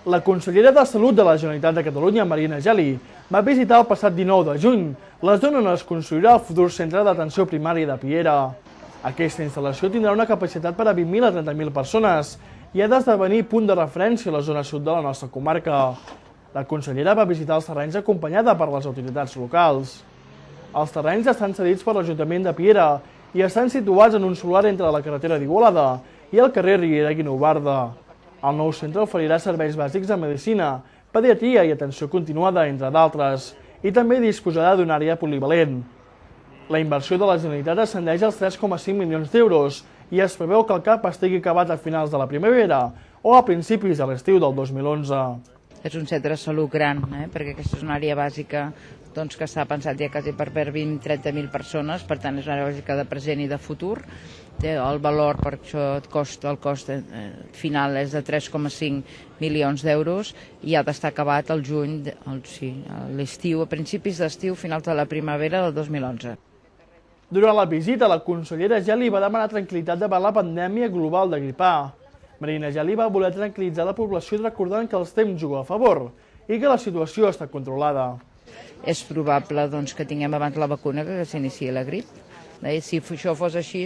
La consellera de Salut de la Generalitat de Catalunya, Marina Geli, va visitar el passat 19 de juny la zona on es construirà el futur centre d'atenció primària de Piera. Aquesta instal·lació tindrà una capacitat per a 20.000 a 30.000 persones i ha d'esdevenir punt de referència a la zona sud de la nostra comarca. La consellera va visitar els terrenys acompanyada per les autoritats locals. Els terrenys estan cedits per l'Ajuntament de Piera i estan situats en un solar entre la carretera d'Igualada i el carrer Riera Guinovarda. El nou centre oferirà serveis bàsics de medicina, pediatria i atenció continuada, entre d'altres, i també disposarà d'una àrea polivalent. La inversió de la Generalitat ascendeix als 3,5 milions d'euros i es preveu que el CAP estigui acabat a finals de la primavera o a principis de l'estiu del 2011. És un centre de salut gran, perquè aquesta és una àrea bàsica que s'ha pensat ja quasi per 20-30.000 persones, per tant és una àrea bàsica de present i de futur. El valor per això el cost final és de 3,5 milions d'euros i ha d'estar acabat al juny, a l'estiu, a principis d'estiu, finals de la primavera del 2011. Durant la visita, la consellera Geli va demanar tranquil·litat davant la pandèmia global de grip A. Marina Geli va voler tranquil·litzar la població recordant que els temps juguen a favor i que la situació està controlada. És probable que tinguem abans la vacuna que s'iniciï la grip. Si això fos així,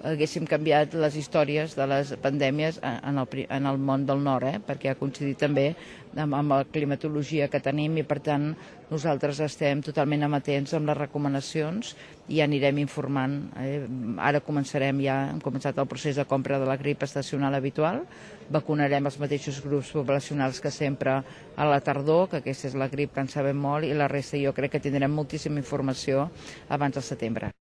haguéssim canviat les històries de les pandèmies en el món del nord, perquè ha coincidit també amb la climatologia que tenim i, per tant, nosaltres estem totalment amatents amb les recomanacions i anirem informant. Ara hem començat el procés de compra de la grip estacional habitual, vacunarem els mateixos grups poblacionals que sempre a la tardor, que aquesta és la grip que en sabem molt, i la resta jo crec que tindrem moltíssima informació abans del setembre.